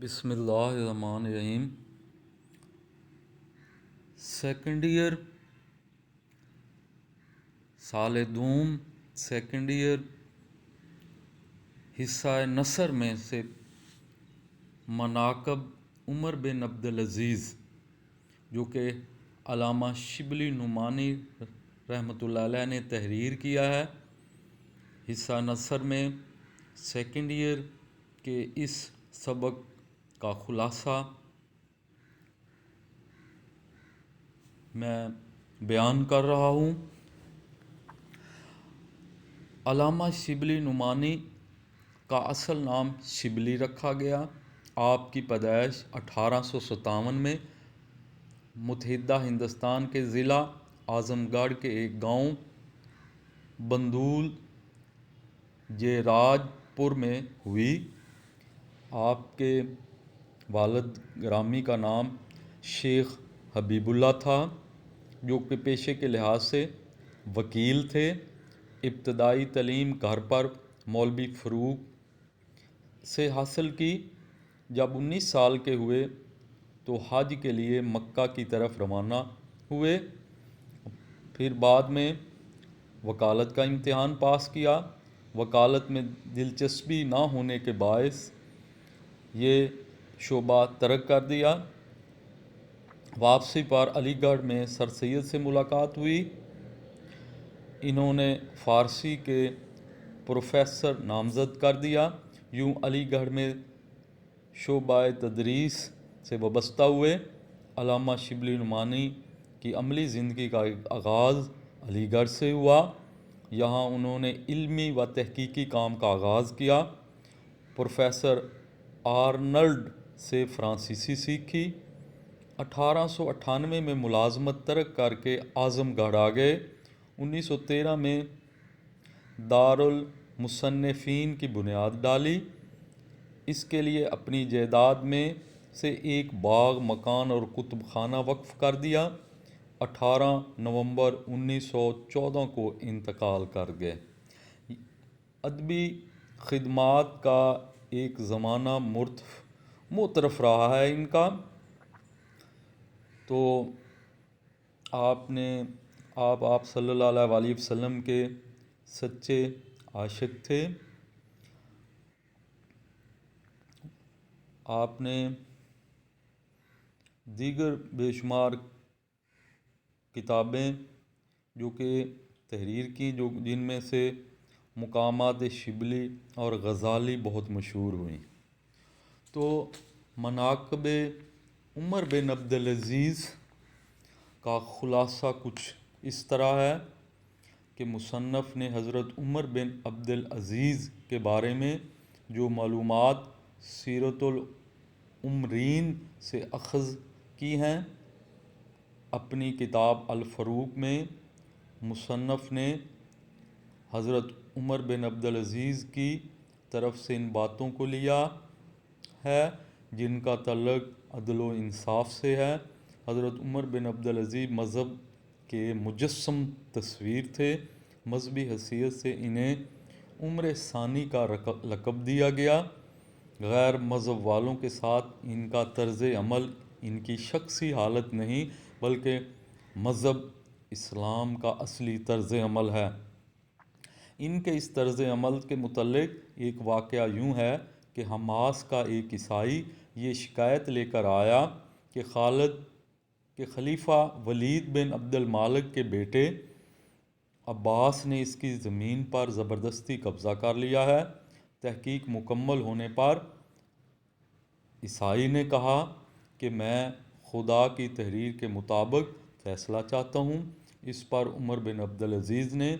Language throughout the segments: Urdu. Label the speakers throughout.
Speaker 1: بسم اللہ الرحمن الرحیم۔ سیکنڈ ایئر سال دوم سیکنڈ ایئر حصہ نثر میں سے مناقب عمر بن عبدالعزیز جو کہ علامہ شبلی نعمانی رحمۃ اللہ علیہ نے تحریر کیا ہے، حصہ نثر میں سیکنڈ ایئر کے اس سبق کا خلاصہ میں بیان کر رہا ہوں۔ علامہ شبلی نعمانی کا اصل نام شبلی رکھا گیا۔ آپ کی پیدائش 1857 میں متحدہ ہندوستان کے ضلع اعظم گڑھ کے ایک گاؤں بندول جیراج پور میں ہوئی۔ آپ کے والد گرامی کا نام شیخ حبیب اللہ تھا، جو کہ پیشے کے لحاظ سے وکیل تھے۔ ابتدائی تعلیم گھر پر مولوی فاروق سے حاصل کی۔ جب 19 سال کے ہوئے تو حج کے لیے مکہ کی طرف روانہ ہوئے۔ پھر بعد میں وکالت کا امتحان پاس کیا۔ وکالت میں دلچسپی نہ ہونے کے باعث یہ شعبہ ترک کر دیا۔ واپسی پر علی گڑھ میں سر سید سے ملاقات ہوئی۔ انہوں نے فارسی کے پروفیسر نامزد کر دیا۔ یوں علی گڑھ میں شعبہ تدریس سے وابستہ ہوئے۔ علامہ شبلی نعمانی کی عملی زندگی کا آغاز علی گڑھ سے ہوا۔ یہاں انہوں نے علمی و تحقیقی کام کا آغاز کیا۔ پروفیسر آرنلڈ سے فرانسیسی سیکھی۔ 1898 میں ملازمت ترک کر کے اعظم گڑھ آ گئے۔ 1913 میں دارالمصنفین کی بنیاد ڈالی۔ اس کے لیے اپنی جائیداد میں سے ایک باغ، مکان اور کتب خانہ وقف کر دیا۔ 18 نومبر 1914 کو انتقال کر گئے۔ ادبی خدمات کا ایک زمانہ معترف رہا ہے ان کا۔ تو آپ صلی اللہ علیہ وسلم کے سچے عاشق تھے۔ آپ نے دیگر بے شمار کتابیں جو کہ تحریر کی، جن میں سے مقامات شبلی اور غزالی بہت مشہور ہوئیں۔ تو مناقب عمر بن عبدالعزیز کا خلاصہ کچھ اس طرح ہے کہ مصنف نے حضرت عمر بن عبدالعزیز کے بارے میں جو معلومات سیرت العمرین سے اخذ کی ہیں، اپنی کتاب الفروق میں مصنف نے حضرت عمر بن عبدالعزیز کی طرف سے ان باتوں کو لیا ہے جن کا تعلق عدل و انصاف سے ہے۔ حضرت عمر بن عبدالعزیز مذہب کے مجسم تصویر تھے۔ مذہبی حیثیت سے انہیں عمر ثانی کا لقب دیا گیا۔ غیر مذہب والوں کے ساتھ ان کا طرز عمل ان کی شخصی حالت نہیں بلکہ مذہب اسلام کا اصلی طرز عمل ہے۔ ان کے اس طرز عمل کے متعلق ایک واقعہ یوں ہے کہ حماس کا ایک عیسائی یہ شکایت لے کر آیا کہ خلیفہ ولید بن عبد المالک کے بیٹے عباس نے اس کی زمین پر زبردستی قبضہ کر لیا ہے۔ تحقیق مکمل ہونے پر عیسائی نے کہا کہ میں خدا کی تحریر کے مطابق فیصلہ چاہتا ہوں۔ اس پر عمر بن عبدالعزیز نے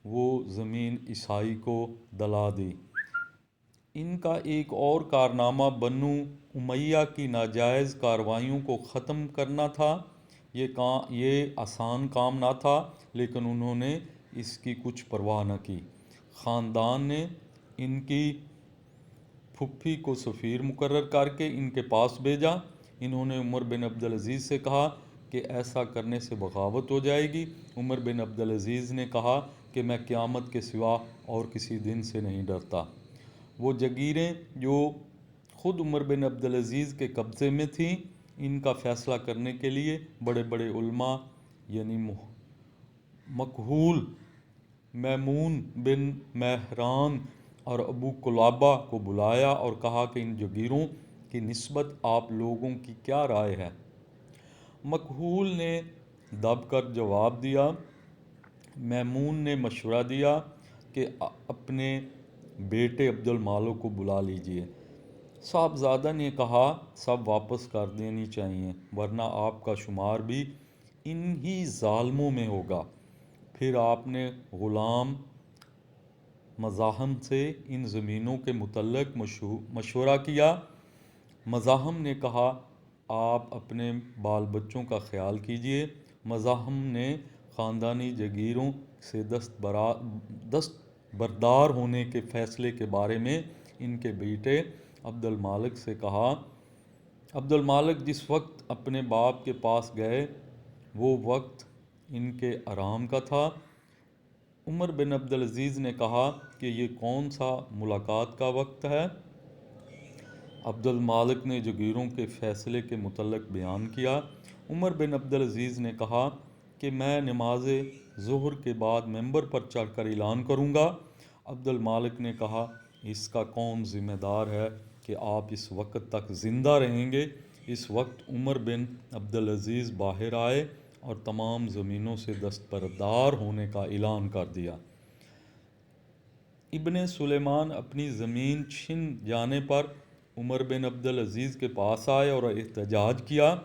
Speaker 1: وہ زمین عیسائی کو دلا دی۔ ان کا ایک اور کارنامہ بنو امیہ کی ناجائز کارروائیوں کو ختم کرنا تھا۔ یہ آسان کام نہ تھا، لیکن انہوں نے اس کی کچھ پرواہ نہ کی۔ خاندان نے ان کی پھوپھی کو سفیر مقرر کر کے ان کے پاس بھیجا۔ انہوں نے عمر بن عبدالعزیز سے کہا کہ ایسا کرنے سے بغاوت ہو جائے گی۔ عمر بن عبدالعزیز نے کہا کہ میں قیامت کے سوا اور کسی دن سے نہیں ڈرتا۔ وہ جاگیریں جو خود عمر بن عبدالعزیز کے قبضے میں تھیں۔ ان کا فیصلہ کرنے کے لیے بڑے بڑے علماء یعنی مکحول، میمون بن مہران اور ابو قلابہ کو بلایا اور کہا کہ ان جگیروں کی نسبت آپ لوگوں کی کیا رائے ہے؟ مکحول نے دب کر جواب دیا۔ میمون نے مشورہ دیا کہ اپنے بیٹے عبد المالک کو بلا لیجئے۔ صاحبزادہ نے کہا سب واپس کر دینی چاہیے ورنہ آپ کا شمار بھی انہی ظالموں میں ہوگا۔ پھر آپ نے غلام مزاحم سے ان زمینوں کے متعلق مشورہ کیا۔ مزاحم نے کہا آپ اپنے بال بچوں کا خیال کیجئے۔ مزاحم نے خاندانی جگیروں سے دستبردار ہونے کے فیصلے کے بارے میں ان کے بیٹے عبد المالک سے کہا۔ عبد المالک جس وقت اپنے باپ کے پاس گئے وہ وقت ان کے آرام کا تھا۔ عمر بن عبدالعزیز نے کہا کہ یہ کون سا ملاقات کا وقت ہے؟ عبد المالک نے جگیروں کے فیصلے کے متعلق بیان کیا۔ عمر بن عبدالعزیز نے کہا کہ میں نماز ظہر کے بعد ممبر پر چڑھ کر اعلان کروں گا۔ عبد المالک نے کہا اس کا کون ذمہ دار ہے کہ آپ اس وقت تک زندہ رہیں گے؟ اس وقت عمر بن عبدالعزیز باہر آئے اور تمام زمینوں سے دستبردار ہونے کا اعلان کر دیا۔ ابن سلیمان اپنی زمین چھن جانے پر عمر بن عبدالعزیز کے پاس آئے اور احتجاج کیا۔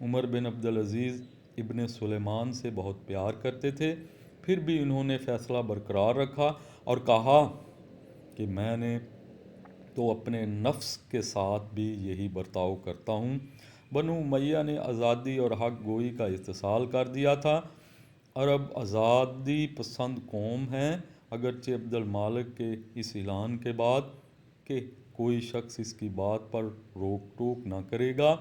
Speaker 1: عمر بن عبدالعزیز ابن سلیمان سے بہت پیار کرتے تھے، پھر بھی انہوں نے فیصلہ برقرار رکھا اور کہا کہ میں نے تو اپنے نفس کے ساتھ بھی یہی برتاؤ کرتا ہوں۔ بنو امیہ نے آزادی اور حق گوئی کا استحصال کر دیا تھا۔ عرب آزادی پسند قوم ہیں، اگرچہ عبد المالک کے اس اعلان کے بعد کہ کوئی شخص اس کی بات پر روک ٹوک نہ کرے گا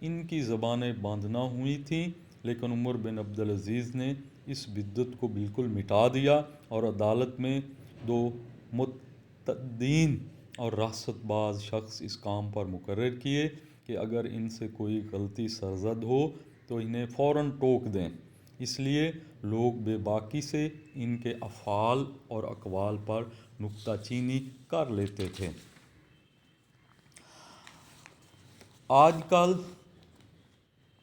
Speaker 1: ان کی زبانیں بند نہ ہوئی تھیں، لیکن عمر بن عبدالعزیز نے اس بدعت کو بالکل مٹا دیا اور عدالت میں دو متعددین اور ریاست باز شخص اس کام پر مقرر کیے کہ اگر ان سے کوئی غلطی سرزد ہو تو انہیں فوراً ٹوک دیں۔ اس لیے لوگ بے باکی سے ان کے افعال اور اقوال پر نکتہ چینی کر لیتے تھے۔ آج کل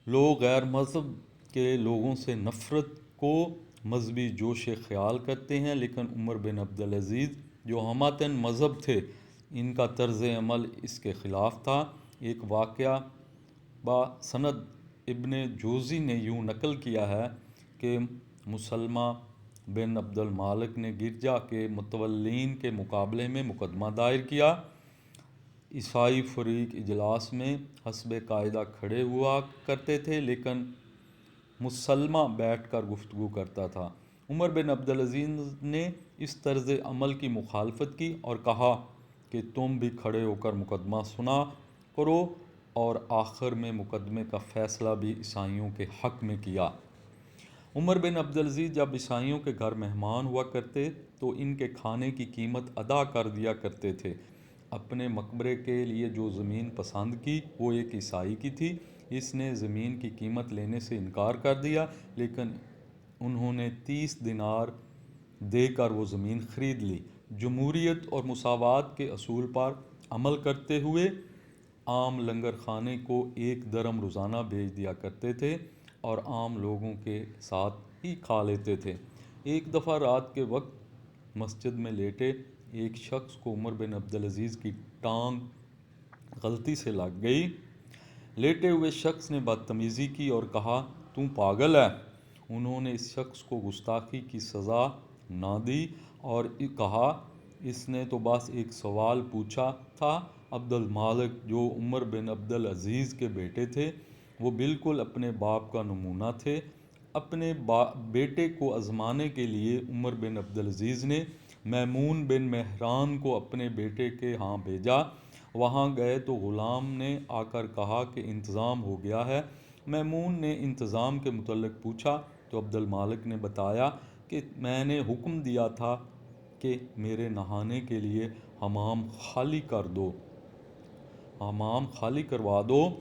Speaker 1: لوگ غیر مذہب کے لوگوں سے نفرت کو مذہبی جوش خیال کرتے ہیں، لیکن عمر بن عبدالعزیز جو ہمہ مذہب تھے ان کا طرز عمل اس کے خلاف تھا۔ ایک واقعہ سند ابن جوزی نے یوں نقل کیا ہے کہ مسلمہ بن عبد المالک نے گرجا کے متولین کے مقابلے میں مقدمہ دائر کیا۔ عیسائی فریق اجلاس میں حسب قاعدہ کھڑے ہوا کرتے تھے، لیکن مسلمہ بیٹھ کر گفتگو کرتا تھا۔ عمر بن عبدالعزیز نے اس طرز عمل کی مخالفت کی اور کہا کہ تم بھی کھڑے ہو کر مقدمہ سنا کرو، اور آخر میں مقدمے کا فیصلہ بھی عیسائیوں کے حق میں کیا۔ عمر بن عبدالعزیز جب عیسائیوں کے گھر مہمان ہوا کرتے تو ان کے کھانے کی قیمت ادا کر دیا کرتے تھے۔ اپنے مقبرے کے لیے جو زمین پسند کی وہ ایک عیسائی کی تھی۔ اس نے زمین کی قیمت لینے سے انکار کر دیا، لیکن انہوں نے 30 دینار دے کر وہ زمین خرید لی۔ جمہوریت اور مساوات کے اصول پر عمل کرتے ہوئے عام لنگر خانے کو 1 درہم روزانہ بھیج دیا کرتے تھے اور عام لوگوں کے ساتھ ہی کھا لیتے تھے۔ ایک دفعہ رات کے وقت مسجد میں لیٹے ایک شخص کو عمر بن عبدالعزیز کی ٹانگ غلطی سے لگ گئی۔ لیٹے ہوئے شخص نے بدتمیزی کی اور کہا تو پاگل ہے؟ انہوں نے اس شخص کو گستاخی کی سزا نہ دی اور کہا اس نے تو بس ایک سوال پوچھا تھا۔ عبد المالک جو عمر بن عبدالعزیز کے بیٹے تھے وہ بالکل اپنے باپ کا نمونہ تھے۔ اپنے بیٹے کو آزمانے کے لیے عمر بن عبدالعزیز نے میمون بن مہران کو اپنے بیٹے کے ہاں بھیجا۔ وہاں گئے تو غلام نے آ کر کہا کہ انتظام ہو گیا ہے۔ میمون نے انتظام کے متعلق پوچھا تو عبد المالک نے بتایا کہ میں نے حکم دیا تھا کہ میرے نہانے کے لیے حمام خالی کر دو۔ حمام خالی کروا دو۔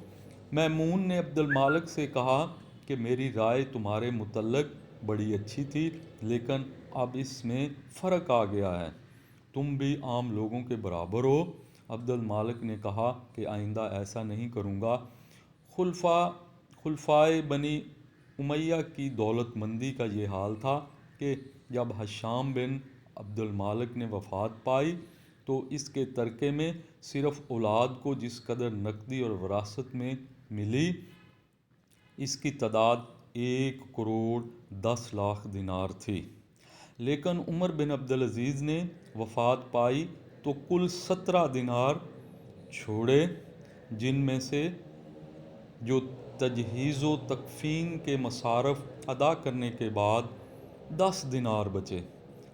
Speaker 1: میمون نے عبد المالک سے کہا کہ میری رائے تمہارے متعلق بڑی اچھی تھی، لیکن اب اس میں فرق آ گیا ہے، تم بھی عام لوگوں کے برابر ہو۔ عبد المالک نے کہا کہ آئندہ ایسا نہیں کروں گا۔ خلفائے بنی امیہ کی دولت مندی کا یہ حال تھا کہ جب ہشام بن عبد المالک نے وفات پائی تو اس کے ترکے میں صرف اولاد کو جس قدر نقدی اور وراثت میں ملی، اس کی تعداد 1,10,00,000 دینار تھی۔ لیکن عمر بن عبدالعزیز نے وفات پائی تو کل 17 دینار چھوڑے، جن میں سے جو تجہیز و تکفین کے مصارف ادا کرنے کے بعد 10 دینار بچے۔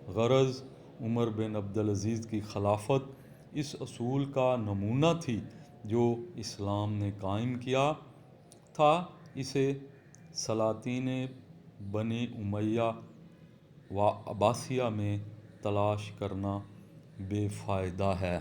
Speaker 1: غرض عمر بن عبدالعزیز کی خلافت اس اصول کا نمونہ تھی جو اسلام نے قائم کیا تھا، اسے سلاطین بنی امیہ و عباسیہ میں تلاش کرنا بے فائدہ ہے۔